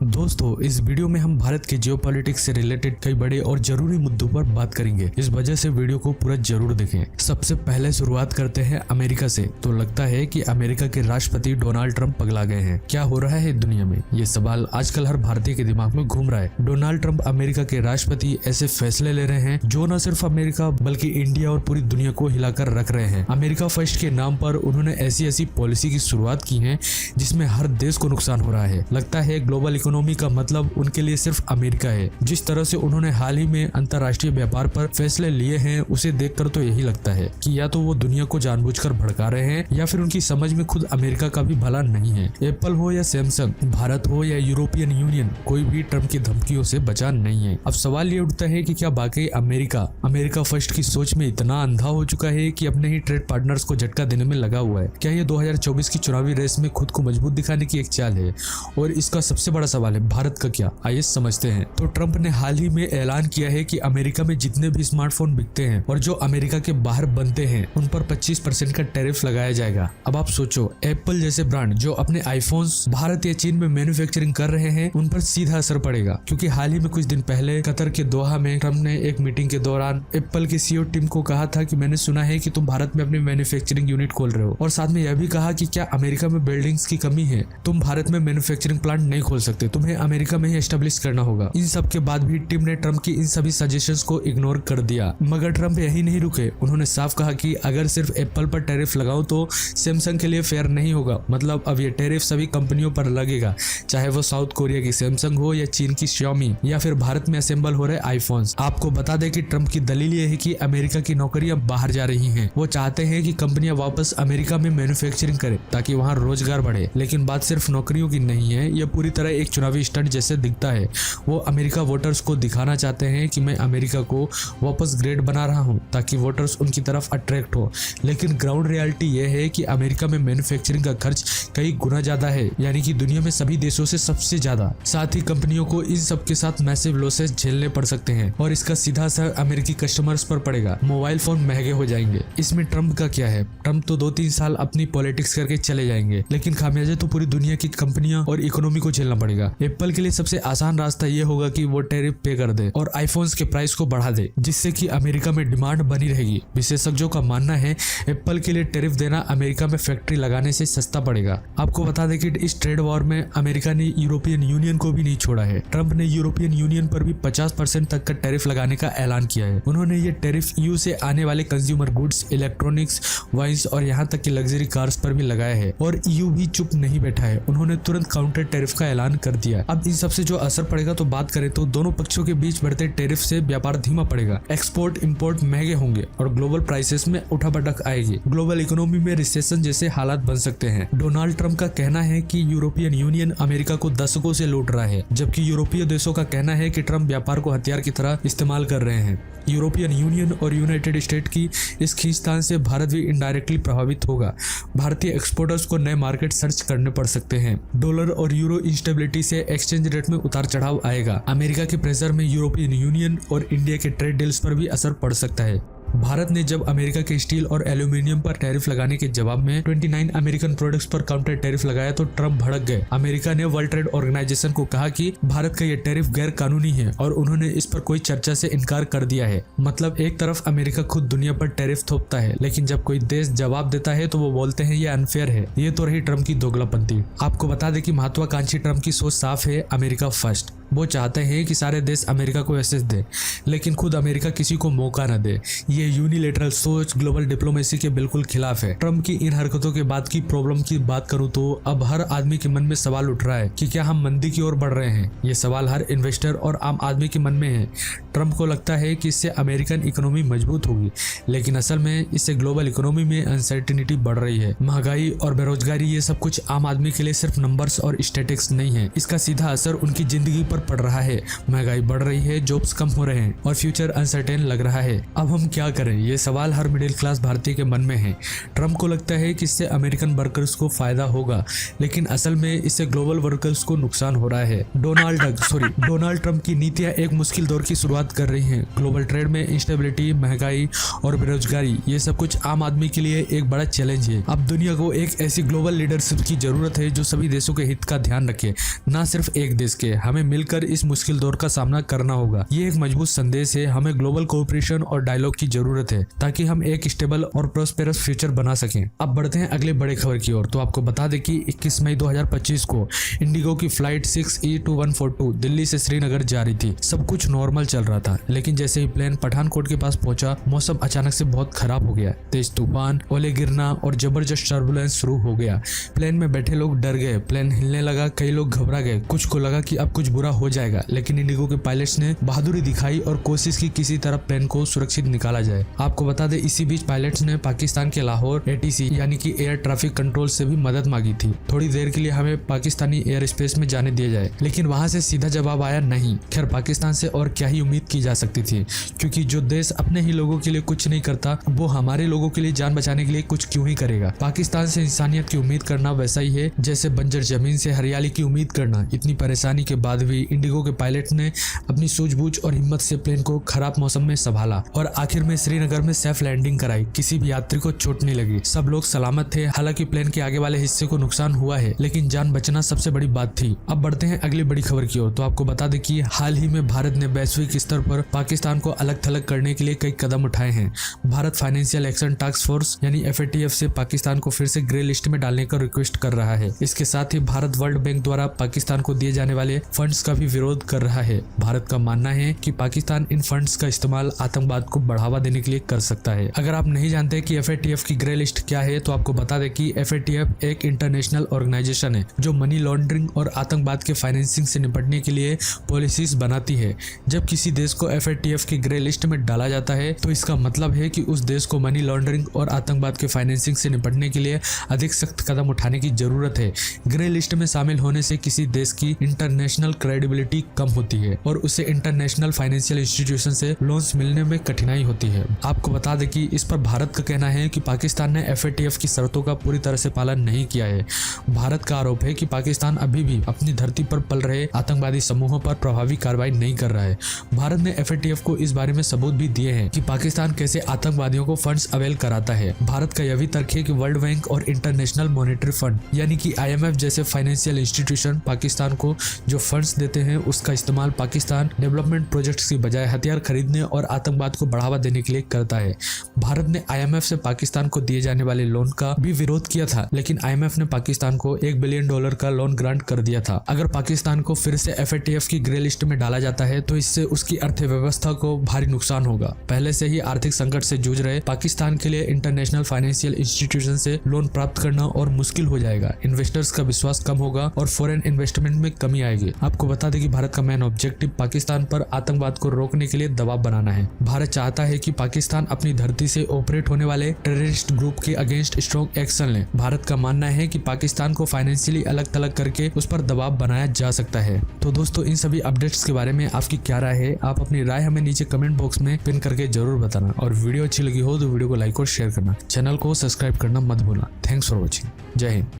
दोस्तों, इस वीडियो में हम भारत के जियोपॉलिटिक्स से रिलेटेड कई बड़े और जरूरी मुद्दों पर बात करेंगे। इस वजह से वीडियो को पूरा जरूर देखें। सबसे पहले शुरुआत करते हैं अमेरिका से। तो लगता है कि अमेरिका के राष्ट्रपति डोनाल्ड ट्रंप पगला गए हैं। क्या हो रहा है दुनिया में, ये सवाल आजकल हर भारतीय के दिमाग में घूम रहा है। डोनाल्ड ट्रंप अमेरिका के राष्ट्रपति ऐसे फैसले ले रहे हैं जो न सिर्फ अमेरिका बल्कि इंडिया और पूरी दुनिया को हिलाकर रख रहे हैं। अमेरिका फर्स्ट के नाम पर उन्होंने ऐसी पॉलिसी की शुरुआत की है जिसमें हर देश को नुकसान हो रहा है। लगता है ग्लोबल इकोनॉमी का मतलब उनके लिए सिर्फ अमेरिका है। जिस तरह से उन्होंने हाल ही में अंतर्राष्ट्रीय व्यापार पर फैसले लिए हैं, उसे देखकर तो यही लगता है कि या तो वो दुनिया को जानबूझकर भड़का रहे हैं या फिर उनकी समझ में खुद अमेरिका का भी भला नहीं है। एप्पल हो या सैमसंग, भारत हो या यूरोपियन यूनियन, कोई भी ट्रंप की धमकियों से बचा नहीं है। अब सवाल ये उठता है कि क्या वाकई अमेरिका फर्स्ट की सोच में इतना अंधा हो चुका है कि अपने ही ट्रेड पार्टनर्स को झटका देने में लगा हुआ है? क्या ये 2024 की चुनावी रेस में खुद को मजबूत दिखाने की एक चाल है? और इसका सबसे बड़ा सवाल है, भारत का क्या? आइए समझते हैं। तो ट्रंप ने हाल ही में ऐलान किया है कि अमेरिका में जितने भी स्मार्टफोन बिकते हैं और जो अमेरिका के बाहर बनते हैं उन पर 25% का टैरिफ लगाया जाएगा। अब आप सोचो, एप्पल जैसे ब्रांड जो अपने आईफोन्स भारत या चीन में मैन्युफैक्चरिंग कर रहे हैं, उन पर सीधा असर पड़ेगा। क्योंकि हाल ही में कुछ दिन पहले कतर के दोहा में ट्रंप ने एक मीटिंग के दौरान एप्पल के सीईओ टीम को कहा था कि मैंने सुना है कि तुम भारत में अपनी मैन्युफैक्चरिंग यूनिट खोल रहे हो, और साथ में यह भी कहा कि क्या अमेरिका में बिल्डिंग्स की कमी है, तुम भारत में मैन्युफैक्चरिंग प्लांट नहीं खोल सकते, तुम्हें अमेरिका में ही एस्टेब्लिश करना होगा। इन सब के बाद भी टीम ने ट्रंप की इन सभी सजेशंस को इग्नोर कर दिया। मगर ट्रंप यही नहीं रुके, उन्होंने साफ कहा कि अगर सिर्फ एप्पल पर टैरिफ लगाऊं तो सैमसंग के लिए फेयर नहीं होगा। मतलब अब ये टैरिफ सभी कंपनियों पर लगेगा, चाहे वो साउथ कोरिया की सैमसंग हो या चीन की Xiaomi या फिर भारत में असेंबल हो रहे आईफोन्स। आपको बता दें कि ट्रंप की दलील ये है कि अमेरिका की नौकरियां बाहर जा रही हैं। वो चाहते हैं कि कंपनियां वापस अमेरिका में मैन्युफैक्चरिंग करें ताकि वहां रोजगार बढ़े। लेकिन बात सिर्फ नौकरियों की नहीं है, यह पूरी तरह एक चुनावी स्टंट जैसे दिखता है। वो अमेरिका वोटर्स को दिखाना चाहते हैं कि मैं अमेरिका को वापस ग्रेट बना रहा हूं ताकि वोटर्स उनकी तरफ अट्रैक्ट हो। लेकिन ग्राउंड रियलिटी यह है कि अमेरिका में मैन्युफैक्चरिंग का खर्च कई गुना ज्यादा है, यानी कि दुनिया में सभी देशों से सबसे ज्यादा। साथ ही कंपनियों को इन सब के साथ मैसिव लॉसेस झेलने पड़ सकते हैं और इसका सीधा असर अमेरिकी कस्टमर्स पर पड़ेगा। मोबाइल फोन महंगे हो जाएंगे। इसमें ट्रंप का क्या है? ट्रंप तो 2-3 साल अपनी पॉलिटिक्स करके चले जाएंगे, लेकिन खामियाजा तो पूरी दुनिया की कंपनियां और इकोनॉमी को झेलना पड़ेगा। एप्पल के लिए सबसे आसान रास्ता ये होगा कि वो टैरिफ पे कर दे और आईफोन्स के प्राइस को बढ़ा दे, जिससे कि अमेरिका में डिमांड बनी रहेगी। विशेषज्ञों का मानना है एप्पल के लिए टैरिफ देना अमेरिका में फैक्ट्री लगाने से सस्ता पड़ेगा। आपको बता दें कि इस ट्रेड वॉर में अमेरिका ने यूरोपियन यूनियन को भी नहीं छोड़ा है। ट्रंप ने यूरोपियन यूनियन पर भी 50% तक का टैरिफ लगाने का ऐलान किया है। उन्होंने ये टैरिफ ईयू से आने वाले कंज्यूमर गुड्स, इलेक्ट्रॉनिक्स, वाइन्स और यहाँ तक कि लग्जरी कार्स पर भी लगाया है। और ईयू भी चुप नहीं बैठा है, उन्होंने तुरंत काउंटर टैरिफ का ऐलान कर दिया। अब इन सबसे जो असर पड़ेगा तो बात करें तो दोनों पक्षों के बीच बढ़ते टैरिफ से व्यापार धीमा पड़ेगा, एक्सपोर्ट इंपोर्ट महंगे होंगे और ग्लोबल प्राइसेस में उठापटक आएगी। ग्लोबल इकोनॉमी में रिसेशन जैसे हालात बन सकते हैं। डोनाल्ड ट्रंप का कहना है कि यूरोपियन यूनियन अमेरिका को दशकों से लूट रहा है, जबकि यूरोपीय देशों का कहना है कि ट्रंप व्यापार को हथियार की तरह इस्तेमाल कर रहे हैं। यूरोपियन यूनियन और यूनाइटेड स्टेट की इस खींचतान से भारत भी इनडायरेक्टली प्रभावित होगा। भारतीय एक्सपोर्टर्स को नए मार्केट सर्च करने पड़ सकते हैं। डॉलर और यूरो इंस्टेबिलिटी से एक्सचेंज रेट में उतार चढ़ाव आएगा। अमेरिका के प्रेशर में यूरोपियन यूनियन और इंडिया के ट्रेड डील्स पर भी असर पड़ सकता है। भारत ने जब अमेरिका के स्टील और एल्यूमिनियम पर टैरिफ लगाने के जवाब में 29 अमेरिकन प्रोडक्ट्स पर काउंटर टैरिफ लगाया तो ट्रंप भड़क गए। अमेरिका ने वर्ल्ड ट्रेड ऑर्गेनाइजेशन को कहा कि भारत का ये टैरिफ गैर कानूनी है और उन्होंने इस पर कोई चर्चा से इनकार कर दिया है। मतलब एक तरफ अमेरिका खुद दुनिया पर टैरिफ थोपता है, लेकिन जब कोई देश जवाब देता है तो वो बोलते हैं ये अनफेयर है। ये तो रही ट्रंप की दोगलापंती। आपको बता दें कि महत्वाकांक्षी ट्रंप की सोच साफ है, अमेरिका फर्स्ट। वो चाहते हैं कि सारे देश अमेरिका को एक्सेस दे, लेकिन खुद अमेरिका किसी को मौका न दे। ये यूनिलेटरल सोच ग्लोबल डिप्लोमेसी के बिल्कुल खिलाफ है। ट्रंप की इन हरकतों के बाद की प्रॉब्लम की बात करूं तो अब हर आदमी के मन में सवाल उठ रहा है कि क्या हम मंदी की ओर बढ़ रहे हैं। ये सवाल हर इन्वेस्टर और आम आदमी के मन में है। ट्रंप को लगता है कि इससे अमेरिकन इकोनॉमी मजबूत होगी, लेकिन असल में इससे ग्लोबल इकोनॉमी में अनसर्टिनिटी बढ़ रही है। महंगाई और बेरोजगारी, ये सब कुछ आम आदमी के लिए सिर्फ नंबर्स और स्टैटिस्टिक्स नहीं है, इसका सीधा असर उनकी जिंदगी पर पड़ रहा है, महंगाई बढ़ रही है, जॉब्स कम हो रहे हैं और फ्यूचर अनसर्टेन लग रहा है। अब हम क्या करें, ये सवाल हर मिडिल क्लास भारतीय के मन में है। ट्रम्प को लगता है कि इससे अमेरिकन वर्कर्स को फायदा होगा, लेकिन असल में इससे ग्लोबल वर्कर्स को नुकसान हो रहा है। डोनाल्ड ट्रम्प की नीतियां एक मुश्किल दौर की शुरुआत कर रही हैं। ग्लोबल ट्रेड में इंस्टेबिलिटी, महंगाई और बेरोजगारी, ये सब कुछ आम आदमी के लिए एक बड़ा चैलेंज है। अब दुनिया को एक ऐसी ग्लोबल लीडरशिप की जरूरत है जो सभी देशों के हित का ध्यान रखे, ना सिर्फ एक देश के। हमें मिलकर इस मुश्किल दौर का सामना करना होगा। ये एक मजबूत संदेश है। हमें ग्लोबल कोऑपरेशन और डायलॉग की जरूरत है ताकि हम एक स्टेबल और प्रोस्पेरस फ्यूचर बना सकें। अब बढ़ते हैं अगले बड़े खबर की ओर। तो आपको बता दें कि 21 मई 2025 को इंडिगो की फ्लाइट 6E2142 दिल्ली से श्रीनगर जा रही थी। सब कुछ नॉर्मल चल रहा था, लेकिन जैसे ही प्लेन पठानकोट के पास पहुंचा, मौसम अचानक से बहुत खराब हो गया। तेज तूफान, ओले गिरना और जबरदस्त टर्बुलेंस शुरू हो गया। प्लेन में बैठे लोग डर गए, प्लेन हिलने लगा, कई लोग घबरा गए, कुछ को लगा कि अब कुछ बुरा हो जाएगा। लेकिन इंडिगो के पायलट्स ने बहादुरी दिखाई और कोशिश की किसी तरह प्लेन को सुरक्षित निकाला जाए। आपको बता दें, इसी बीच पायलट्स ने पाकिस्तान के लाहौर ATC यानी कि एयर ट्रैफिक कंट्रोल से भी मदद मांगी थी, थोड़ी देर के लिए हमें पाकिस्तानी एयर स्पेस में जाने दिया जाए, लेकिन वहां से सीधा जवाब आया नहीं। खैर, पाकिस्तान से और क्या ही उम्मीद की जा सकती थी, क्योंकि जो देश अपने ही लोगों के लिए कुछ नहीं करता, वो हमारे लोगों के लिए जान बचाने के लिए कुछ क्यों ही करेगा। पाकिस्तान से इंसानियत की उम्मीद करना वैसा ही है जैसे बंजर जमीन से हरियाली की उम्मीद करना। इतनी परेशानी के बाद भी इंडिगो के पायलट ने अपनी सूझबूझ और हिम्मत से प्लेन को खराब मौसम में संभाला और आखिर में श्रीनगर में सेफ लैंडिंग कराई। किसी भी यात्री को चोट नहीं लगी, सब लोग सलामत थे। हालांकि प्लेन के आगे वाले हिस्से को नुकसान हुआ है, लेकिन जान बचना सबसे बड़ी बात थी। अब बढ़ते हैं अगली बड़ी खबर की ओर। तो आपको बता दें कि हाल ही में भारत ने वैश्विक स्तर पर पाकिस्तान को अलग थलग करने के लिए कई कदम उठाए हैं। Bharat financial action task force यानी FATF से पाकिस्तान को फिर से ग्रे लिस्ट में डालने का रिक्वेस्ट कर रहा है। इसके साथ ही भारत वर्ल्ड बैंक द्वारा पाकिस्तान को दिए जाने वाले फंड्स का भी विरोध कर रहा है। भारत का मानना है कि पाकिस्तान इन फंड्स का इस्तेमाल आतंकवाद को बढ़ावा देने के लिए कर सकता है। अगर आप नहीं जानते कि FATF की ग्रे लिस्ट क्या है, तो आपको बता दें कि FATF एक इंटरनेशनल ऑर्गेनाइजेशन है जो मनी लॉन्ड्रिंग और आतंकवाद के फाइनेंसिंग से निपटने के लिए पॉलिसीज बनाती है। जब किसी देश को FATF की ग्रे लिस्ट में डाला जाता है, तो इसका मतलब है कि उस देश को मनी लॉन्ड्रिंग और आतंकवाद के फाइनेंसिंग से निपटने के लिए अधिक सख्त कदम उठाने की जरूरत है। ग्रे लिस्ट में शामिल होने से किसी देश की इंटरनेशनल क्रेडिबिलिटी कम होती है और उसे इंटरनेशनल फाइनेंशियल इंस्टीट्यूशन से लोन्स मिलने में कठिनाई होती है। आपको बता दें कि इस पर भारत का कहना है कि पाकिस्तान ने FATF की शर्तों का पूरी तरह से पालन नहीं किया है। भारत का आरोप है कि पाकिस्तान अभी भी अपनी धरती पर पल रहे आतंकवादी समूहों पर प्रभावी कार्रवाई नहीं कर रहा है। भारत ने FATF को इस बारे में सबूत भी दिए हैं कि पाकिस्तान कैसे आतंकवादियों को फंड्स अवेल कराता है। भारत का यह भी तर्क है कि वर्ल्ड बैंक और इंटरनेशनल मॉनेटरी फंड यानी कि IMF जैसे फाइनेंशियल इंस्टीट्यूशन पाकिस्तान को जो फंड्स देते हैं, उसका इस्तेमाल पाकिस्तान डेवलपमेंट प्रोजेक्ट्स की बजाय हथियार खरीदने और आतंकवाद को बढ़ावा देने के लिए करता है। भारत ने IMF से पाकिस्तान को दिए जाने वाले लोन का भी विरोध किया था, लेकिन IMF ने पाकिस्तान को $1 बिलियन का लोन ग्रांट कर दिया था। अगर पाकिस्तान को फिर से FATF की ग्रे लिस्ट में डाला जाता है, तो इससे उसकी अर्थव्यवस्था को भारी नुकसान होगा। पहले से ही आर्थिक संकट से जूझ रहे पाकिस्तान के लिए इंटरनेशनल फाइनेंशियल इंस्टीट्यूशन से लोन प्राप्त करना और मुश्किल हो जाएगा। इन्वेस्टर्स का विश्वास कम होगा और फॉरेन इन्वेस्टमेंट में कमी आएगी। आपको बता दें कि भारत का मेन ऑब्जेक्टिव पाकिस्तान पर आतंकवाद को रोकने के लिए दबाव बनाना है। भारत चाहता है कि पाकिस्तान अपनी धरती से ऑपरेट होने वाले टेररिस्ट ग्रुप के अगेंस्ट स्ट्रॉन्ग एक्शन ले। भारत का मानना है कि पाकिस्तान को फाइनेंशियली अलग थलग करके उस पर दबाव बनाया जा सकता है। तो दोस्तों, इन सभी अपडेट्स के बारे में आपकी क्या राय है? आप अपनी राय हमें नीचे कमेंट बॉक्स में पिन करके जरूर बताना और वीडियो अच्छी लगी हो तो वीडियो को लाइक और शेयर करना। चैनल को सब्सक्राइब करना मत भूलना। Thanks for watching. जय हिंद।